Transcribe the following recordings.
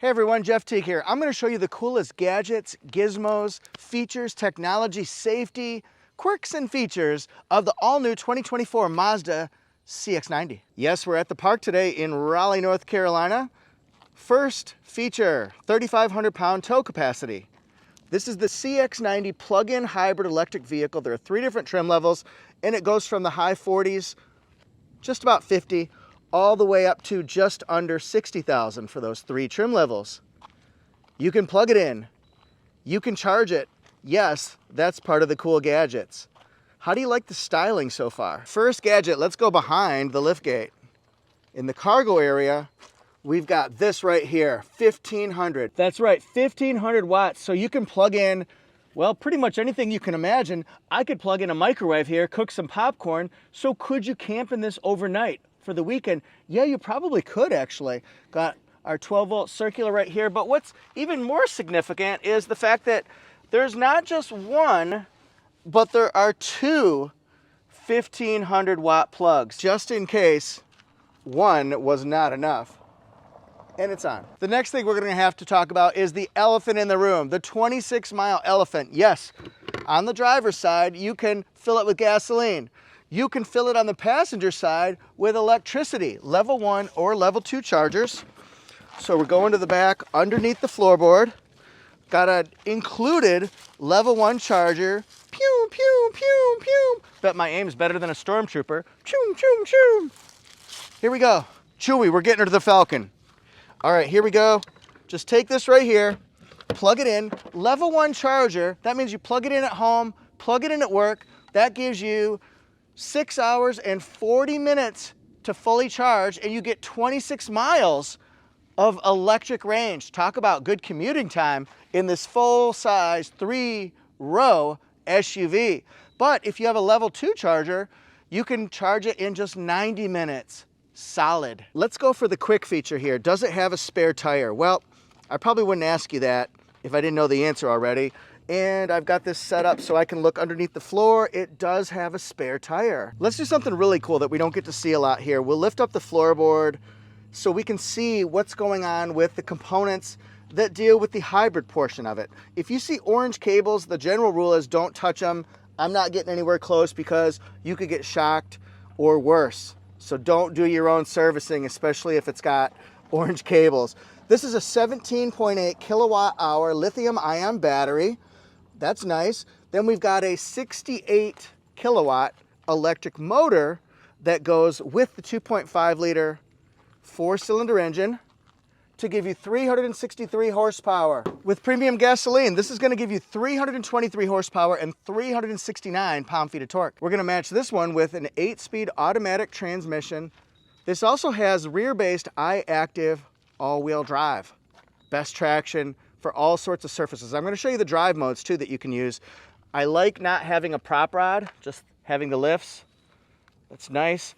Hey everyone, Jeff Teague here. I'm going to show you the coolest gadgets, gizmos, features, technology, safety, quirks, and features of the all-new 2024 Mazda CX-90. Yes, we're at the park today in Raleigh, North Carolina. First feature, 3,500 pound tow capacity. This is the CX-90 plug-in hybrid electric vehicle. There are 3 different trim levels, and it goes from the high 40s, just about 50, all the way up to just under 60,000 for those 3 trim levels. You can plug it in. You can charge it. Yes, that's part of the cool gadgets. How do you like the styling so far? First gadget, let's go behind the liftgate. In the cargo area, we've got this right here, 1,500. That's right, 1,500 watts. So you can plug in, well, pretty much anything you can imagine. I could plug in a microwave here, cook some popcorn. So could you camp in this overnight for the weekend? Yeah, you probably could actually. Got our 12-volt circular right here. But what's even more significant is the fact that there's not just one, but there are 2 1,500 watt plugs, just in case one was not enough. And it's on. The next thing we're gonna have to talk about is the elephant in the room, the 26-mile elephant. Yes, on the driver's side, you can fill it with gasoline. You can fill it on the passenger side with electricity, level 1 or level 2 chargers. So we're going to the back underneath the floorboard. Got an included level 1 charger. Pew, pew, pew, pew. Bet my aim's better than a stormtrooper. Choom, choom, choom. Here we go. Chewy, we're getting her to the Falcon. All right, here we go. Just take this right here, plug it in. Level 1 charger, that means you plug it in at home, plug it in at work. That gives you 6 hours and 40 minutes to fully charge, and you get 26 miles of electric range. Talk about good commuting time in this full-size 3-row SUV. But if you have a level 2 charger, you can charge it in just 90 minutes. Solid. Let's go for the quick feature here. Does it have a spare tire? Well, I probably wouldn't ask you that if I didn't know the answer already. And I've got this set up so I can look underneath the floor. It does have a spare tire. Let's do something really cool that we don't get to see a lot here. We'll lift up the floorboard so we can see what's going on with the components that deal with the hybrid portion of it. If you see orange cables, the general rule is don't touch them. I'm not getting anywhere close because you could get shocked or worse. So don't do your own servicing, especially if it's got orange cables. This is a 17.8 kilowatt hour lithium ion battery. That's nice. Then we've got a 68 kilowatt electric motor that goes with the 2.5 liter 4-cylinder engine to give you 363 horsepower. With premium gasoline, this is gonna give you 323 horsepower and 369 pound-feet of torque. We're gonna match this one with an 8-speed automatic transmission. This also has rear-based I-active all-wheel drive. Best traction for all sorts of surfaces. I'm gonna show you the drive modes too that you can use. I like not having a prop rod, just having the lifts. That's nice.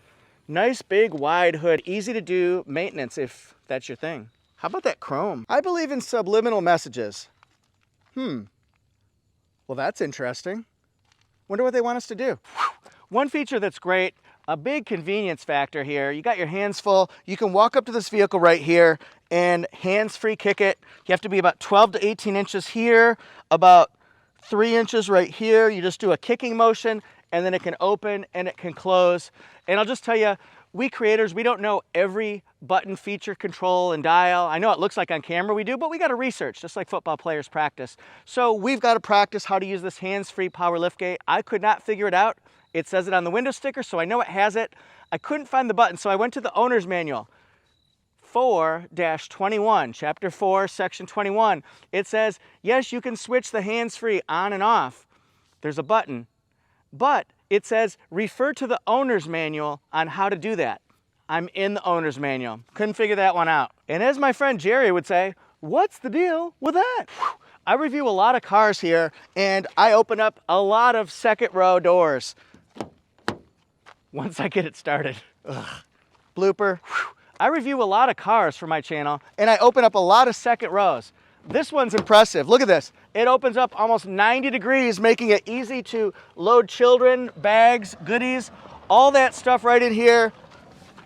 Nice big wide hood, easy to do maintenance if that's your thing. How about that chrome? I believe in subliminal messages. Well, that's interesting. Wonder what they want us to do. One feature that's great, a big convenience factor here. You got your hands full. You can walk up to this vehicle right here and hands-free kick it. You have to be about 12 to 18 inches here, about 3 inches right here. You just do a kicking motion and then it can open and it can close. And I'll just tell you, we creators, we don't know every button, feature, control, and dial. I know it looks like on camera we do, but we got to research, just like football players practice. So we've got to practice how to use this hands-free power liftgate. I could not figure it out. It says it on the window sticker, so I know it has it. I couldn't find the button, so I went to the owner's manual. 4-21, chapter 4, section 21. It says, yes, you can switch the hands-free on and off. There's a button, but it says refer to the owner's manual on how to do that. I'm in the owner's manual. Couldn't figure that one out. And as my friend Jerry would say, what's the deal with that? I review a lot of cars here and I open up a lot of second row doors once I get it started. Ugh. Blooper. I review a lot of cars for my channel and I open up a lot of second rows. This one's impressive. Look at this. It opens up almost 90 degrees, making it easy to load children, bags, goodies, all that stuff right in here.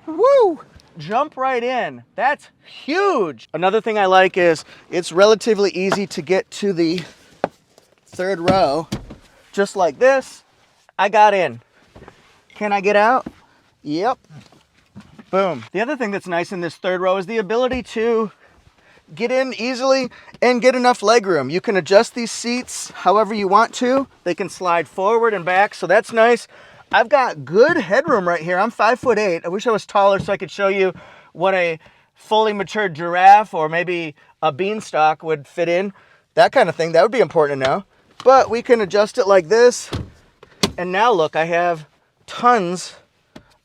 Woo! jump right in. That's huge. Another thing I like is it's relatively easy to get to the third row. Just like this, I got in. Can I get out? Yep. Boom. The other thing that's nice in this third row is the ability to get in easily and get enough legroom. You can adjust these seats however you want to. They can slide forward and back, so that's nice. I've got good headroom right here. I'm 5'8". I wish I was taller so I could show you what a fully matured giraffe or maybe a beanstalk would fit in. That kind of thing. That would be important to know. But we can adjust it like this. And now look, I have tons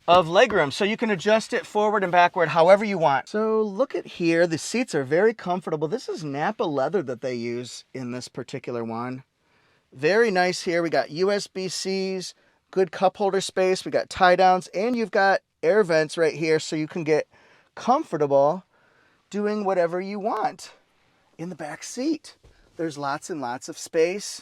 of legroom, so you can adjust it forward and backward however you want. So look at here, the seats are very comfortable. This is Napa leather that they use in this particular one. Very nice here. We got USB-Cs, good cup holder space, we got tie downs, and you've got air vents right here so you can get comfortable doing whatever you want in the back seat. There's lots and lots of space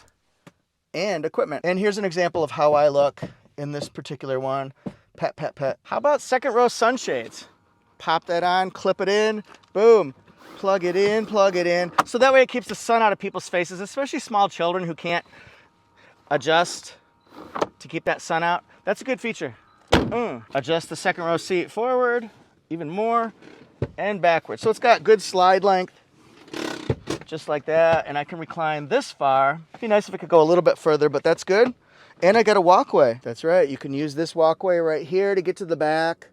and equipment. And here's an example of how I look in this particular one. Pet, pet, pet. How about second row sunshades? Pop that on, clip it in, boom. Plug it in, plug it in. So that way it keeps the sun out of people's faces, especially small children who can't adjust to keep that sun out. That's a good feature. Adjust the second row seat forward, even more, and backward. So it's got good slide length, just like that. And I can recline this far. It'd be nice if it could go a little bit further, but that's good. And I got a walkway. That's right. You can use this walkway right here to get to the back.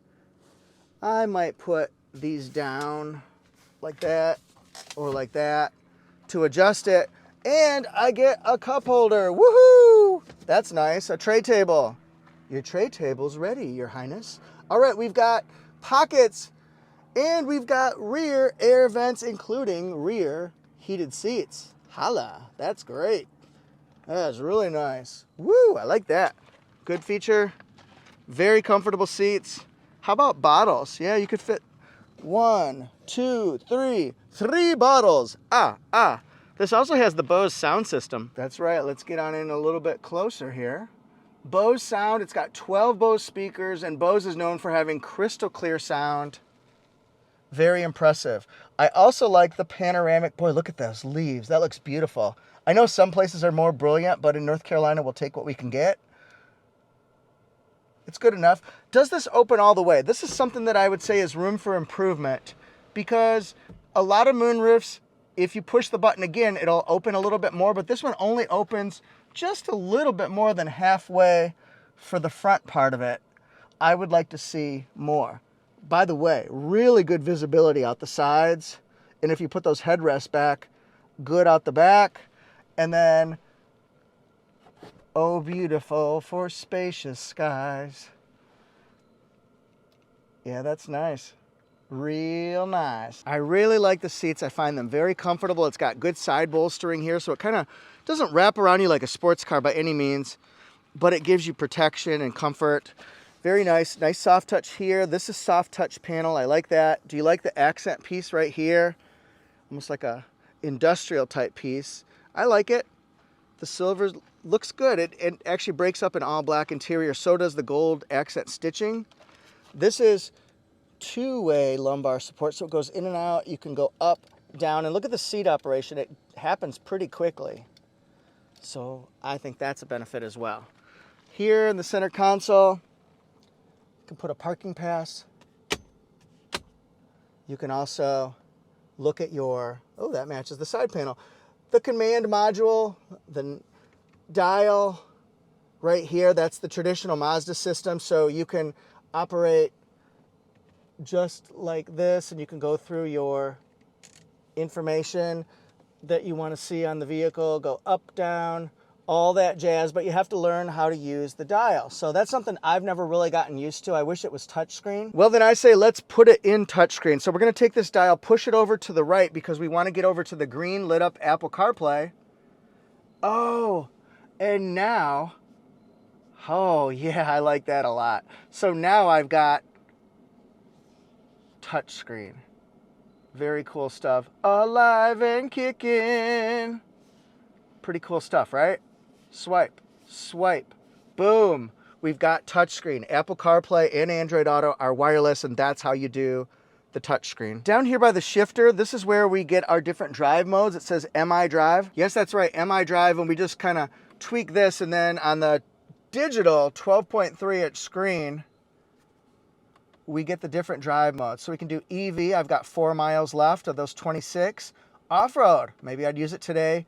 I might put these down like that or like that to adjust it. And I get a cup holder. Woohoo! That's nice. A tray table. Your tray table's ready, Your Highness. All right, we've got pockets and we've got rear air vents, including rear heated seats. Holla, that's great. That's really nice. Woo, I like that. Good feature. Very comfortable seats. How about bottles? Yeah, you could fit 1, 2, 3 bottles. This also has the Bose sound system. That's right. Let's get on in a little bit closer here. Bose sound. It's got 12 Bose speakers, and Bose is known for having crystal clear sound. Very impressive. I also like the panoramic. Boy, look at those leaves. That looks beautiful. I know some places are more brilliant, but in North Carolina, we'll take what we can get. It's good enough. Does this open all the way? This is something that I would say is room for improvement, because a lot of moonroofs, if you push the button again, it'll open a little bit more, but this one only opens just a little bit more than halfway for the front part of it. I would like to see more. By the way, really good visibility out the sides. And if you put those headrests back, good out the back. And then, oh, beautiful for spacious skies. Yeah, that's nice. Real nice. I really like the seats. I find them very comfortable. It's got good side bolstering here, so it kind of doesn't wrap around you like a sports car by any means, but it gives you protection and comfort. Very nice. Nice soft touch here. This is soft touch panel. I like that. Do you like the accent piece right here? Almost like a industrial type piece. I like it. The silver looks good. It actually breaks up an all black interior. So does the gold accent stitching. This is two-way lumbar support, so it goes in and out. You can go up, down, and look at the seat operation. It happens pretty quickly. So I think that's a benefit as well. Here in the center console, you can put a parking pass. You can also look at your, oh, that matches the side panel. The command module, the dial right here, that's the traditional Mazda system. So you can operate just like this, and you can go through your information that you want to see on the vehicle, go up, down, all that jazz, but you have to learn how to use the dial. So that's something I've never really gotten used to. I wish it was touchscreen. Well, then I say let's put it in touchscreen. So we're going to take this dial, push it over to the right, because we want to get over to the green lit up Apple CarPlay. Oh, and now, oh yeah, I like that a lot. So now I've got touchscreen. Very cool stuff. Alive and kicking. Pretty cool stuff, right? Swipe, swipe, boom. we've got touchscreen. Apple CarPlay and Android Auto are wireless, and that's how you do the touchscreen. Down here by the shifter, this is where we get our different drive modes. It says MI Drive. Yes, that's right, MI Drive, and we just kind of tweak this, and then on the digital 12.3-inch screen, we get the different drive modes. So we can do EV, I've got 4 miles left of those 26. Off-road, maybe I'd use it today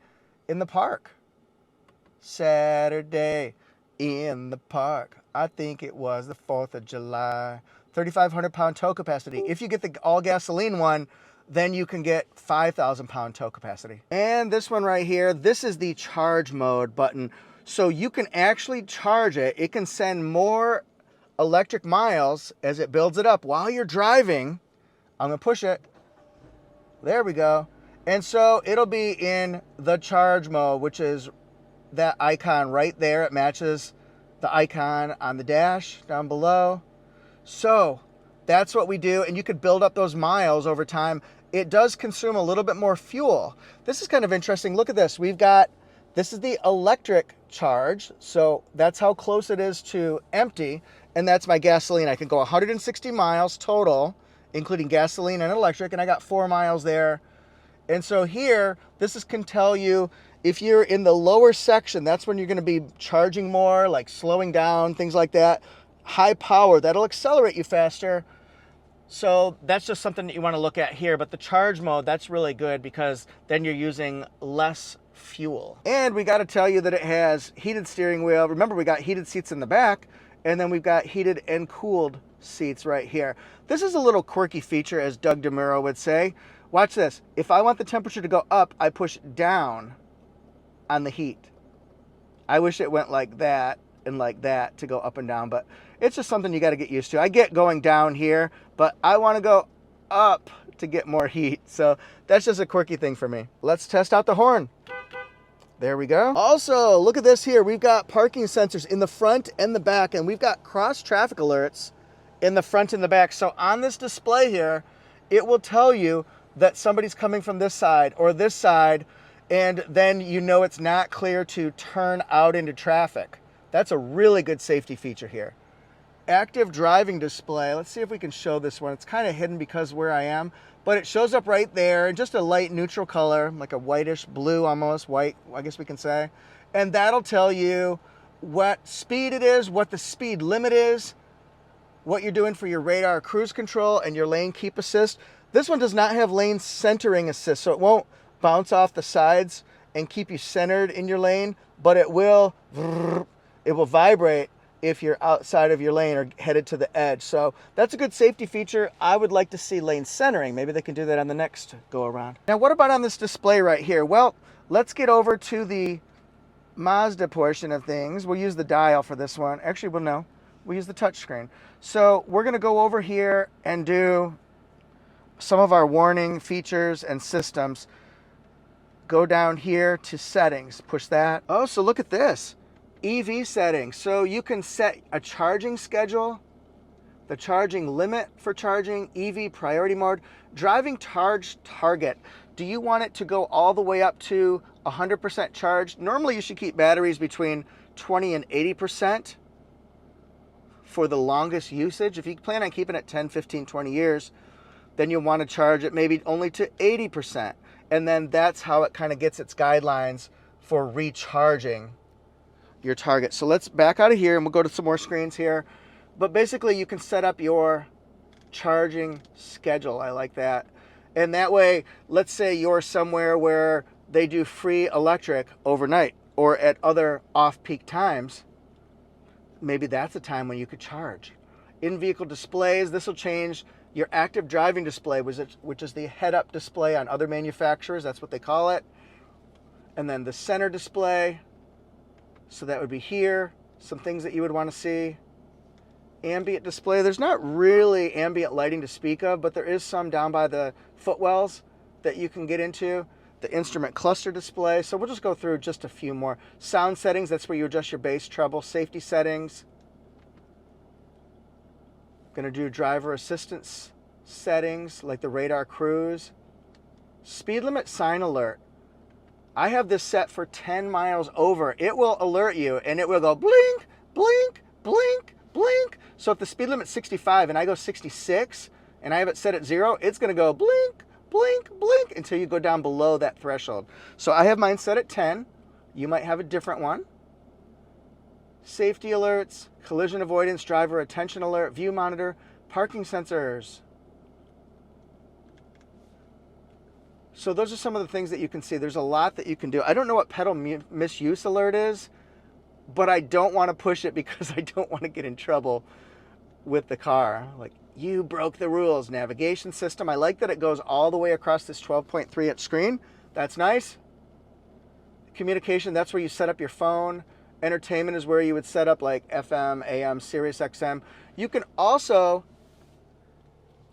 in the park. Saturday in the park. I think it was the 4th of July. 3,500 pound tow capacity. If you get the all gasoline one, then you can get 5,000 pound tow capacity. And this one right here, this is the charge mode button. So you can actually charge it. It can send more electric miles as it builds it up while you're driving. I'm gonna push it. There we go. And so it'll be in the charge mode, which is that icon right there. It matches the icon on the dash down below. So that's what we do, and you could build up those miles over time. It does consume a little bit more fuel. This is kind of interesting. Look at this. This is the electric charge, so that's how close it is to empty, and that's my gasoline. I can go 160 miles total, including gasoline and electric, and I got 4 miles there. And so here, can tell you if you're in the lower section, that's when you're going to be charging more, like slowing down, things like that. High power, that'll accelerate you faster. So that's just something that you want to look at here. But the charge mode, that's really good because then you're using less fuel. And we got to tell you that it has heated steering wheel. Remember, we got heated seats in the back, and then we've got heated and cooled seats right here. This is a little quirky feature, as Doug DeMuro would say. Watch this. If I want the temperature to go up, I push down on the heat. I wish it went like that and like that to go up and down, but it's just something you got to get used to. I get going down here, but I want to go up to get more heat. So that's just a quirky thing for me. Let's test out the horn. There we go. Also, look at this here. We've got parking sensors in the front and the back, and we've got cross traffic alerts in the front and the back. So on this display here, it will tell you that somebody's coming from this side or this side, and then you know it's not clear to turn out into traffic. That's a really good safety feature here. Active driving display. Let's see if we can show this one. It's kind of hidden because where I am, but it shows up right there in just a light neutral color, like a whitish blue, almost white, I guess we can say. And that'll tell you what speed it is, what the speed limit is, what you're doing for your radar cruise control and your lane keep assist. This one does not have lane centering assist, so it won't bounce off the sides and keep you centered in your lane, but it will vibrate if you're outside of your lane or headed to the edge. So that's a good safety feature. I would like to see lane centering. Maybe they can do that on the next go around. Now, what about on this display right here? Well, let's get over to the Mazda portion of things. We'll use the dial for this one. Actually, well, no, we'll use the touchscreen. So we're gonna go over here and do some of our warning features and systems. Go down here to settings, push that. Oh, so look at this. EV settings. So you can set a charging schedule, the charging limit for charging, EV priority mode, driving charge target. Do you want it to go all the way up to 100% charged? Normally you should keep batteries between 20 and 80% for the longest usage. If you plan on keeping it 10, 15, 20 years, then you'll want to charge it maybe only to 80%. And then that's how it kind of gets its guidelines for recharging your target. So let's back out of here and we'll go to some more screens here. But basically you can set up your charging schedule. I like that. And that way, let's say you're somewhere where they do free electric overnight or at other off-peak times. Maybe that's a time when you could charge. In-vehicle displays, this will change your active driving display, which is the head-up display on other manufacturers. That's what they call it. And then the center display. So that would be here. Some things that you would want to see. Ambient display. There's not really ambient lighting to speak of, but there is some down by the footwells that you can get into. The instrument cluster display. So we'll just go through just a few more. Sound settings. That's where you adjust your bass, treble. Safety settings. Going to do driver assistance settings like the radar cruise. Speed limit sign alert. I have this set for 10 miles over. It will alert you and it will go blink, blink, blink, blink. So if the speed limit's 65 and I go 66 and I have it set at 0, it's gonna go blink, blink, blink until you go down below that threshold. So I have mine set at 10. You might have a different one. Safety alerts, collision avoidance, driver attention alert, view monitor, parking sensors. So those are some of the things that you can see. There's a lot that you can do. I don't know what pedal misuse alert is, but I don't want to push it because I don't want to get in trouble with the car. Like, you broke the rules. Navigation system. I like that it goes all the way across this 12.3 inch screen. That's nice. Communication, that's where you set up your phone. Entertainment is where you would set up like FM, AM, Sirius XM. You can also,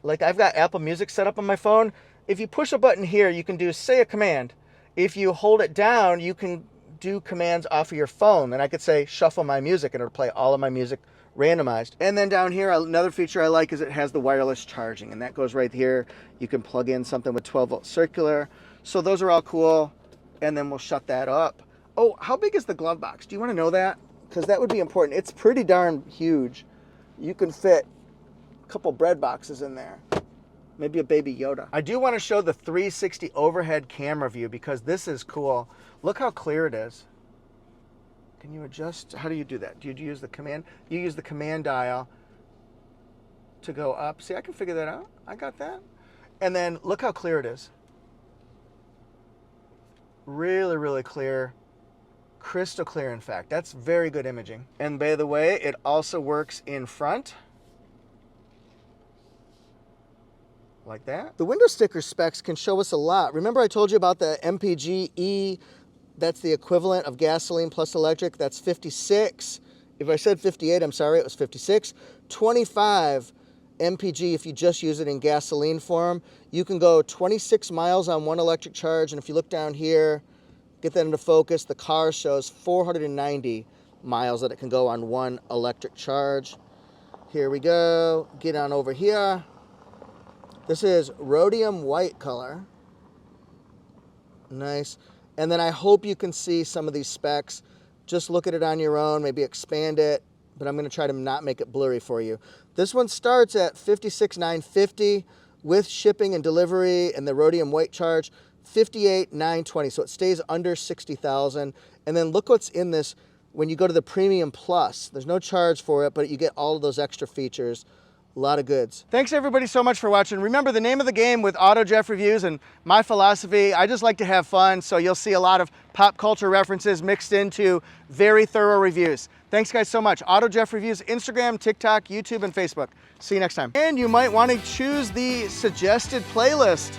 like I've got Apple Music set up on my phone. If you push a button here, you can do, say, a command. If you hold it down, you can do commands off of your phone. And I could say, shuffle my music, and it'll play all of my music randomized. And then down here, another feature I like is it has the wireless charging, and that goes right here. You can plug in something with 12-volt circular. So those are all cool. And then we'll shut that up. Oh, how big is the glove box? Do you want to know that? Because that would be important. It's pretty darn huge. You can fit a couple bread boxes in there. Maybe a baby Yoda. I do want to show the 360 overhead camera view because this is cool. Look how clear it is. Can you adjust? How do you do that? Do you use the command? You use the command dial to go up. See, I can figure that out. I got that. And then look how clear it is. Really, really clear. Crystal clear, in fact. That's very good imaging. And by the way, it also works in front. Like that. The window sticker specs can show us a lot. Remember I told you about the MPG-E? That's the equivalent of gasoline plus electric. That's 56. If I said 58, I'm sorry, it was 56. 25 MPG if you just use it in gasoline form. You can go 26 miles on one electric charge, and if you look down here, get that into focus, the car shows 490 miles that it can go on one electric charge. Here we go. Get on over here. This is rhodium white color. Nice. And then I hope you can see some of these specs. Just look at it on your own, maybe expand it, but I'm going to try to not make it blurry for you. This one starts at $56,950 with shipping and delivery and the rhodium white charge, $58,920. So it stays under $60,000. And then look what's in this when you go to the Premium Plus. There's no charge for it, but you get all of those extra features. A lot of goods. Thanks everybody so much for watching. Remember, the name of the game with AutoJeff Reviews and my philosophy, I just like to have fun, so you'll see a lot of pop culture references mixed into very thorough reviews. Thanks guys so much. AutoJeff Reviews, Instagram, TikTok, YouTube, and Facebook. See you next time. And you might want to choose the suggested playlist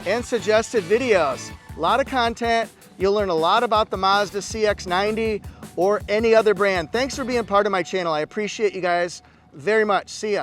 and suggested videos. A lot of content. You'll learn a lot about the Mazda CX-90 or any other brand. Thanks for being part of my channel. I appreciate you guys very much. See ya.